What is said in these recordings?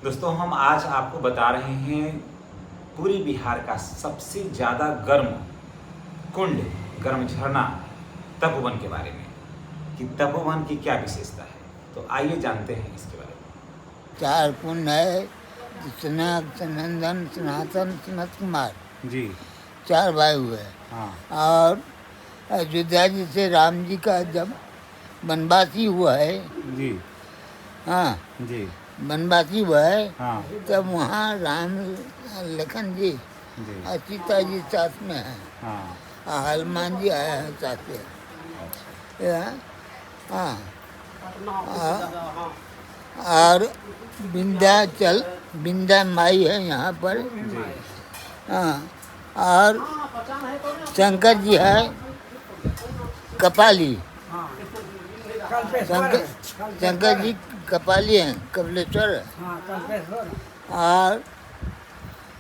दोस्तों हम आज आपको बता रहे हैं पूरी बिहार का सबसे ज़्यादा गर्म कुंड, गर्म झरना तपोवन के बारे में कि तपोवन की क्या विशेषता है। तो आइए जानते हैं इसके बारे में। 4 कुंड है, सनंदन, सनातन, सनत कुमार जी 4 भाई हुए। हाँ और अयोध्या जी से राम जी का जब वनवासी हुआ है, जी हाँ जी वनवासी हुआ है, हाँ तब वहाँ राम लखन जी जी और सीता जी साथ में हैं, हाँ और हनुमान जी आए हैं साथ में। हाँ और विंध्याचल विंध्या माई है यहाँ पर। जी हाँ और शंकर जी है कपाली। शंकर जी कपाली हैं, कपिलेश्वर है। और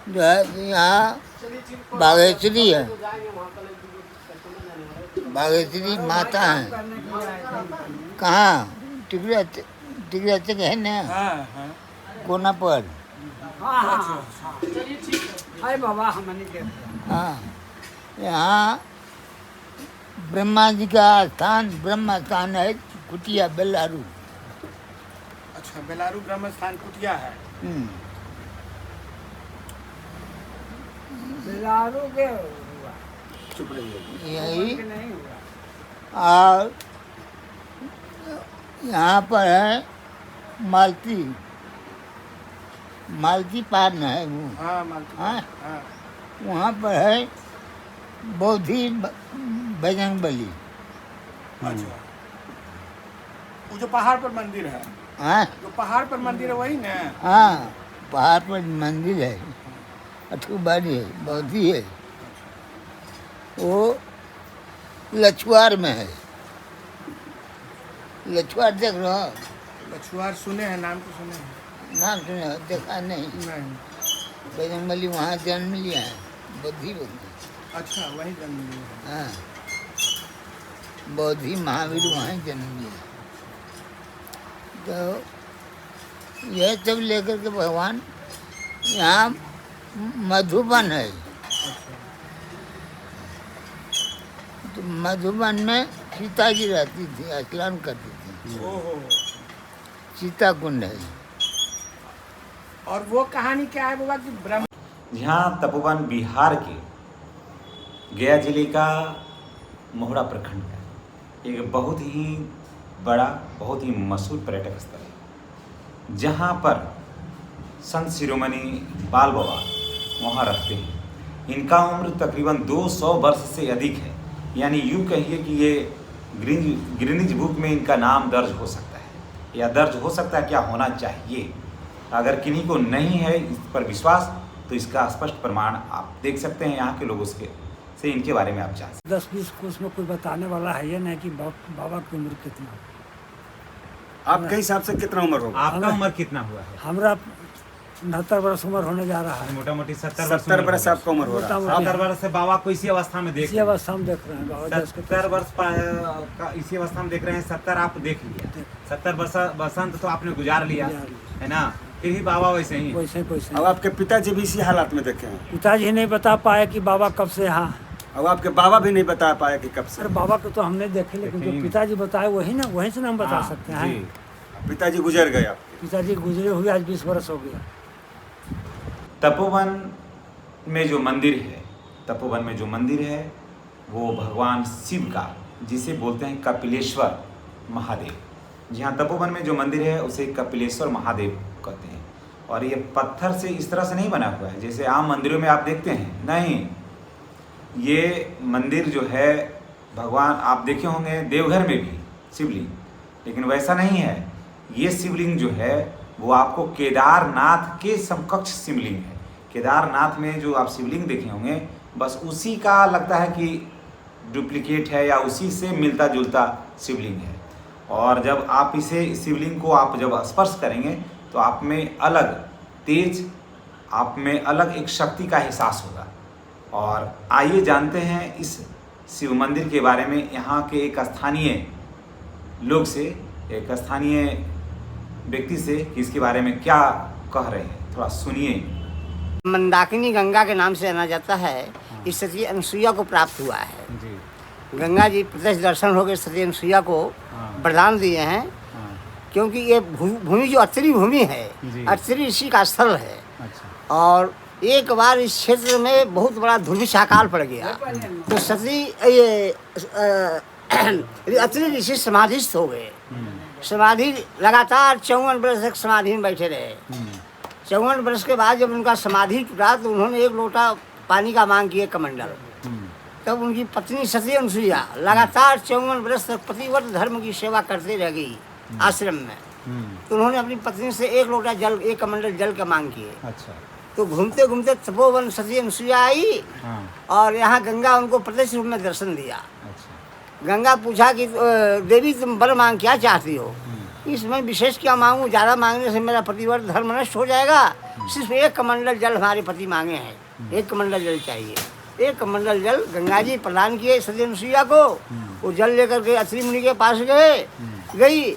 जो है यहाँ बागेश्वरी है, बागेश्वरी माता हैं। कहाँ टिकरा तक है ना, कोना पर। हाँ यहाँ ब्रह्मा जी का स्थान, ब्रह्म स्थान है कुटिया बेलारू। अच्छा, बेलारू ब्रह्म स्थान कुटिया है। बेलारू के यही। और यहाँ पर है मालती पान है वो। हाँ, मालती। हाँ हाँ, वहाँ पर है बौद्धि बजरंग बली। अच्छा। वो जो पहाड़ पर मंदिर है, हाँ जो पहाड़ पर मंदिर है वही ना? हाँ पहाड़ पर मंदिर है, अठूबारी है, बौद्धि है। वो लछुआर में है। लछुआर देख रहे हो? लछुआर सुने हैं, नाम तो सुने हैं। नाम सुने हो, देखा नहीं? नहीं। बजरंग बली वहाँ जन्म लिया है, बौद्धि बौद्धि। अच्छा, वही जन्म लिया है। हाँ बौद्धि महावीर वहाँ जन्म लिया। तो यह सब लेकर के भगवान यहाँ मधुबन है। तो मधुबन में सीता जी रहती थी, स्नान करती थी। ओहो। सीता कुंड है। और वो कहानी क्या है बाबा कि ब्रह्म? जहाँ तपोवन बिहार के गया जिले का मोहड़ा प्रखंड का एक बहुत ही बड़ा, बहुत ही मशहूर पर्यटक स्थल है, जहाँ पर संत शिरोमणि बाल बाबा वहाँ रहते हैं। इनका उम्र तकरीबन 200 वर्ष से अधिक है, यानी यूँ कहिए कि ये गिनीज बुक में इनका नाम दर्ज हो सकता है, या दर्ज हो सकता है, क्या होना चाहिए। अगर किन्हीं को नहीं है इस पर विश्वास, तो इसका स्पष्ट प्रमाण आप देख सकते हैं यहाँ के लोगों से इनके बारे में आप जान सकते 10-20 को उसमें कोई बताने वाला है ये नहीं कि बाबा की उम्र कितना। आपके हिसाब से कितना उम्र होगा? हैं। आपका उम्र कितना हुआ है? हमरा 69 वर्ष उम्र होने जा रहा है। मोटा मोटी 70 वर्ष आपका उम्र हो रहा है। मोटा-मोटी। 70 वर्ष से बाबा को इसी अवस्था में देख इसी अवस्था में देख रहे हैं बाबा जी। 70 वर्ष का इसी अवस्था में देख रहे हैं। 70 आप देख लिया, 70 बसंत तो आपने गुजार लिया है ना, फिर भी बाबा वैसे ही। वैसे अब आपके पिताजी भी इसी हालात में देखे हैं? पिताजी नहीं बता पाए कि बाबा कब से यहाँ। अब आपके बाबा भी नहीं बता पाया कि कब से? अरे बाबा को तो हमने देखे, लेकिन जो पिताजी बताए वही ना, वहीं से ना हम बता सकते हैं। पिताजी गुजर गए आपके? पिताजी गुजरे हुए आज 20 वर्ष हो गया। तपोवन में जो मंदिर है, तपोवन में जो मंदिर है वो भगवान शिव का, जिसे बोलते हैं कपिलेश्वर महादेव। जहाँ तपोवन में जो मंदिर है उसे कपिलेश्वर महादेव कहते हैं। और ये पत्थर से इस तरह से नहीं बना हुआ है जैसे आम मंदिरों में आप देखते हैं, नहीं। ये मंदिर जो है भगवान, आप देखे होंगे देवघर में भी शिवलिंग, लेकिन वैसा नहीं है। ये शिवलिंग जो है वो आपको केदारनाथ के समकक्ष शिवलिंग है। केदारनाथ में जो आप शिवलिंग देखे होंगे, बस उसी का लगता है कि डुप्लीकेट है या उसी से मिलता जुलता शिवलिंग है। और जब आप इसे शिवलिंग को आप जब स्पर्श करेंगे तो आप में अलग तेज, आप में अलग एक शक्ति का एहसास होगा। और आइए जानते हैं इस शिव मंदिर के बारे में यहाँ के एक स्थानीय लोग से, एक स्थानीय व्यक्ति से कि इसके बारे में क्या कह रहे हैं, थोड़ा सुनिए। मंदाकिनी गंगा के नाम से जाना जाता है। इस सती अनुसुईया को प्राप्त हुआ है। जी। गंगा जी प्रत्यक्ष दर्शन हो गए, सती अनुसुईया को वरदान दिए हैं, क्योंकि ये भूमि जो अत्रि भूमि है, अत्रि ऋषि का स्थल है। अच्छा। और एक बार इस क्षेत्र में बहुत बड़ा दुर्भिक्ष अकाल पड़ गया, तो सती ये अत्रि ऋषि समाधिस्थ हो गए। समाधि लगातार 54 वर्ष तक समाधि में बैठे रहे। 54 वर्ष के बाद जब उनका समाधि टूटा तो उन्होंने एक लोटा पानी का मांग किया, कमंडल। तब उनकी पत्नी सती अनुसुईया लगातार 54 वर्ष तक पतिव्रत धर्म की सेवा करते रह गई आश्रम में। तो उन्होंने अपनी पत्नी से एक लोटा जल, एक कमंडल जल का मांग किए। अच्छा। तो घूमते घूमते तपोवन सती अनुसुईया आई और यहाँ गंगा उनको प्रत्यक्ष रूप में दर्शन दिया। अच्छा। गंगा पूछा कि देवी तुम वर मांग क्या चाहती हो? इसमें विशेष क्या मांगू, ज़्यादा मांगने से मेरा पतिव्रत धर्म नष्ट हो जाएगा। सिर्फ एक कमंडल जल हमारे पति मांगे हैं, एक कमंडल जल चाहिए। एक कमंडल जल गंगा जी प्रदान किए सती अनुसुईया को। वो जल लेकर के अत्रि मुनि के पास गई।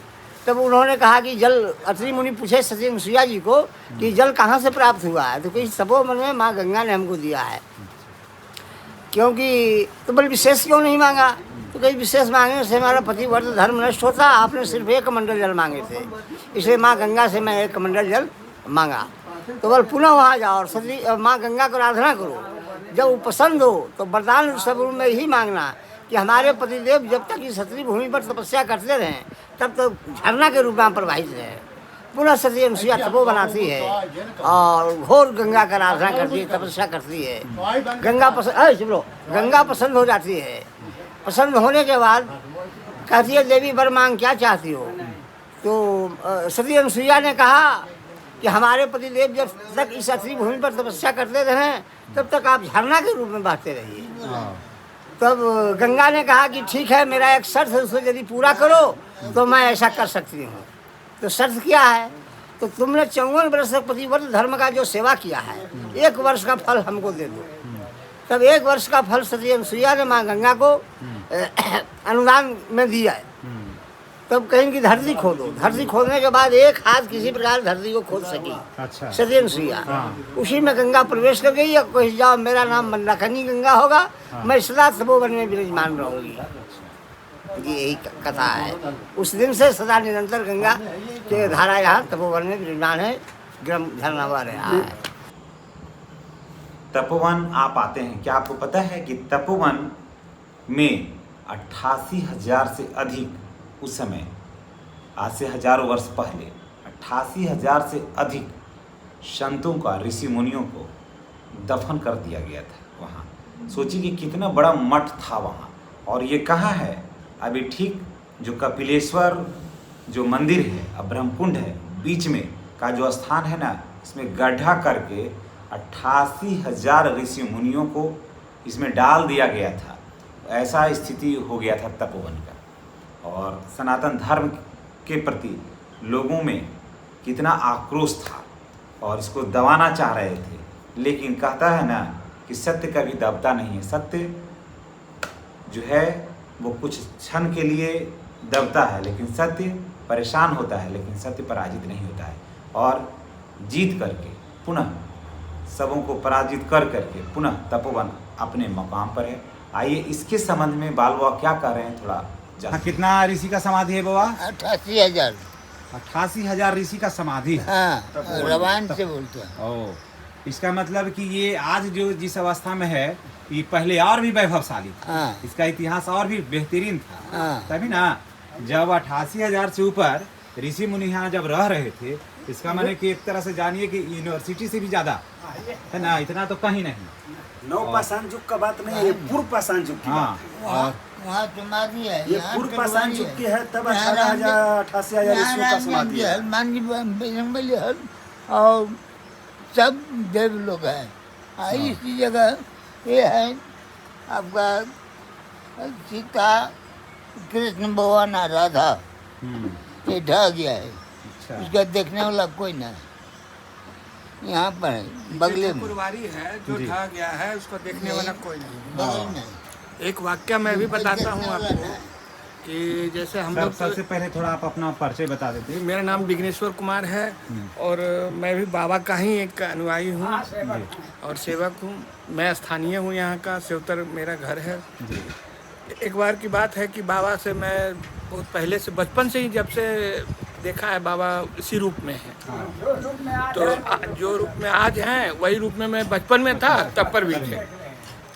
तब उन्होंने कहा कि जल, अत्रि मुनि पूछे सती अनुसुईया जी को कि जल कहाँ से प्राप्त हुआ है? तो कहीं तपोवन में माँ गंगा ने हमको दिया है। क्योंकि तो बोले विशेष क्यों नहीं मांगा? तो कहीं विशेष मांगने से हमारा पतिव्रत धर्म नष्ट होता, आपने सिर्फ एक कमंडल जल मांगे थे, इसलिए माँ गंगा से मैं एक कमंडल जल मांगा। तो बोल पुनः वहाँ जाओ और सती माँ गंगा को आराधना करो। जब वो पसंद हो तो वरदान स्वरूप में ही मांगना कि हमारे पतिदेव जब तक इस क्षत्रिय भूमि पर तपस्या करते रहें तब तक झरना के रूप में प्रवाहित रहे। पुनः सती अनुसुईया तपो बनाती है और घोर गंगा का आराधना करती है, तपस्या करती है। गंगा पसंद हो जाती है। पसंद होने के बाद कहती है देवी वर मांग क्या चाहती हो? तो सती अनुसुईया ने कहा कि हमारे पतिदेव जब तक इस क्षत्रिय भूमि पर तपस्या करते रहें तब तक आप झरना के रूप में बहते रहिए। तब गंगा ने कहा कि ठीक है, मेरा एक शर्त है, उसको यदि पूरा करो तो मैं ऐसा कर सकती हूँ। तो शर्त क्या है? तो तुमने 54 वर्ष तक पतिव्रत धर्म का जो सेवा किया है, 1 वर्ष का फल हमको दे दो। तब 1 वर्ष का फल सती अनुसुईया ने माँ गंगा को अनुदान में दिया है। तब कहीं की धरती खोदो। धरती खोदने के बाद एक हाथ किसी प्रकार धरती को खोद सकी। अच्छा। सती अनुसुईया उसी में गंगा प्रवेश कर गई। अब कोई जाओ, मेरा नाम मंदाकिनी गंगा होगा, मैं सदा तपोवन में विराजमान रहूंगी। यही कथा है। उस दिन से सदा निरंतर गंगा के धारा यहाँ तपोवन में विराजमान है, झरना बह रहा है। तपोवन आप आते हैं, क्या आपको पता है कि तपोवन में 88,000 से अधिक, उस समय आज से हजारों वर्ष पहले 88,000 से अधिक संतों का, ऋषि मुनियों को दफन कर दिया गया था वहाँ। सोचिए कि कितना बड़ा मठ था वहाँ। और ये कहाँ है? अभी ठीक जो कपिलेश्वर जो मंदिर है, अब ब्रह्मकुंड है, बीच में का जो स्थान है ना, इसमें गड्ढा करके 88,000 ऋषि मुनियों को इसमें डाल दिया गया था। ऐसा स्थिति हो गया था तपोवन का। और सनातन धर्म के प्रति लोगों में कितना आक्रोश था और इसको दबाना चाह रहे थे। लेकिन कहता है ना कि सत्य कभी दबता नहीं है। सत्य जो है वो कुछ क्षण के लिए दबता है, लेकिन सत्य परेशान होता है, लेकिन सत्य पराजित नहीं होता है। और जीत करके पुनः सबों को पराजित कर करके पुनः तपोवन अपने मकाम पर है। आइए इसके संबंध में बाल बाबा क्या कह रहे हैं थोड़ा। कितना ऋषि का समाधि है बाबा? 88,000। 88,000 ऋषि का समाधि है। हाँ, रामायण से बोलते हैं। ओ, इसका मतलब कि ये आज जो जिस अवस्था में है, ये पहले और भी वैभवशाली था। हाँ। इसका इतिहास और भी बेहतरीन था। हाँ। तभी ना जब 88,000 से ऊपर ऋषि मुनि यहाँ जब रह रहे थे, इसका माने कि एक तरह से जानिए कि यूनिवर्सिटी से भी ज्यादा है ना, इतना तो कहीं नहीं। नवपाषाण युग का बात नहीं है, पूर्व पाषाण युग की हाँ। और वहाँ समाधि है, ये पूर्व पाषाण युग की है। तब 88,000 ईस्वी का समाधि है। हनुमान जी बजरंगबली है और सब देव लोग हैं। इसी जगह ये है आपका सीता, कृष्ण भगवान और राधा, ये ढह गया है। उसका देखने वाला कोई ना यहाँ पर है, बगले में पुरवारी है जो ढह गया है, उसको देखने वाला कोई नहीं। बगल में एक वाक्य मैं भी बताता हूँ आपको कि जैसे हम सर लोग सबसे पहले थोड़ा आप अपना परिचय बता देते। मेरा नाम विघ्नेश्वर कुमार है और मैं भी बाबा का ही एक अनुयायी हूँ और सेवक हूँ। मैं स्थानीय हूँ, यहाँ का सेवतर मेरा घर है। एक बार की बात है कि बाबा से मैं बहुत पहले से बचपन से ही जब से देखा है बाबा इसी रूप में है। तो जो रूप में आज हैं वही रूप में मैं बचपन में था तब पर भी थे।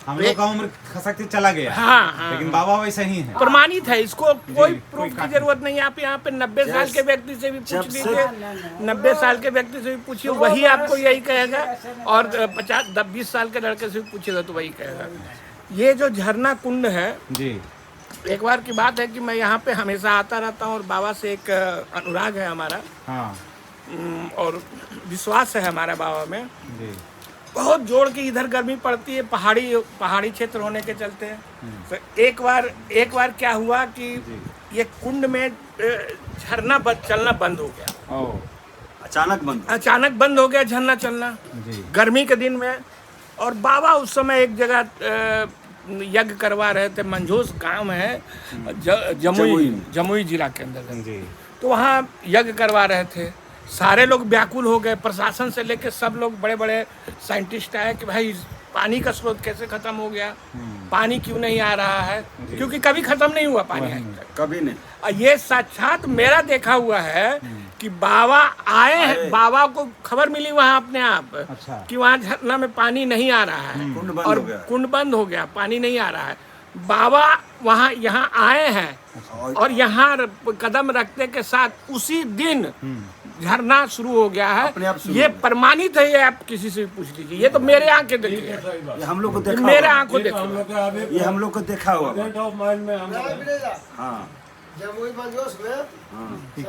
हम लोग का उम्र खसकते चला गया, हाँ। लेकिन बाबा वैसे ही है। प्रमाणित है, इसको कोई प्रूफ की काट जरूरत नहीं है। आप यहाँ पे 90 साल के व्यक्ति से भी पूछ लीजिए, 90 साल के व्यक्ति से भी पूछिए, वही आपको यही कहेगा। और 50-20 साल के लड़के से भी पूछेगा तो वही कहेगा। ये जो झरना कुंड है जी, एक बार की बात है कि मैं यहाँ पे हमेशा आता रहता हूँ और बाबा से एक अनुराग है हमारा हाँ और विश्वास है हमारा बाबा में। जी, बहुत जोड़ के इधर गर्मी पड़ती है, पहाड़ी क्षेत्र होने के चलते। तो एक बार क्या हुआ कि ये कुंड में झरना चलना बंद हो गया। ओ अचानक बंद हो गया झरना चलना जी, गर्मी के दिन में। और बाबा उस समय एक जगह यज्ञ करवा रहे थे, मंझोस गांव है जमुई जिला के अंदर। जी, तो वहाँ यज्ञ करवा रहे थे, सारे लोग व्याकुल हो गए, प्रशासन से लेकर सब लोग, बड़े बड़े साइंटिस्ट आए कि भाई पानी का स्रोत कैसे खत्म हो गया, पानी क्यों नहीं आ रहा है, क्योंकि कभी खत्म नहीं हुआ पानी आज तक। कभी नहीं। और ये साक्षात मेरा देखा हुआ है कि बाबा आए हैं, बाबा को खबर मिली वहाँ अपने आप अच्छा। कि वहाँ झरना में पानी नहीं आ रहा है कुंड बंद और हो गया। कुंड बंद हो गया, पानी नहीं आ रहा है। बाबा वहाँ यहाँ आए हैं और यहाँ कदम रखने के साथ उसी दिन झरना शुरू हो गया अपने आप है। शुरू ये हो गया। प्रमाणित है, ये आप किसी से भी पूछ लीजिए। ये तो मेरे आंखें देखी है, ये हम लोग को देखा मेरे हुआ। आंखों देखी है। ये हम लोग को देखा हुआ। हाँ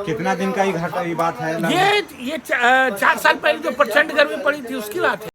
कितना दिन का ये घाटा, ये बात है? ये 4 साल पहले जो प्रचंड गर्मी पड़ी थी उसकी बात है।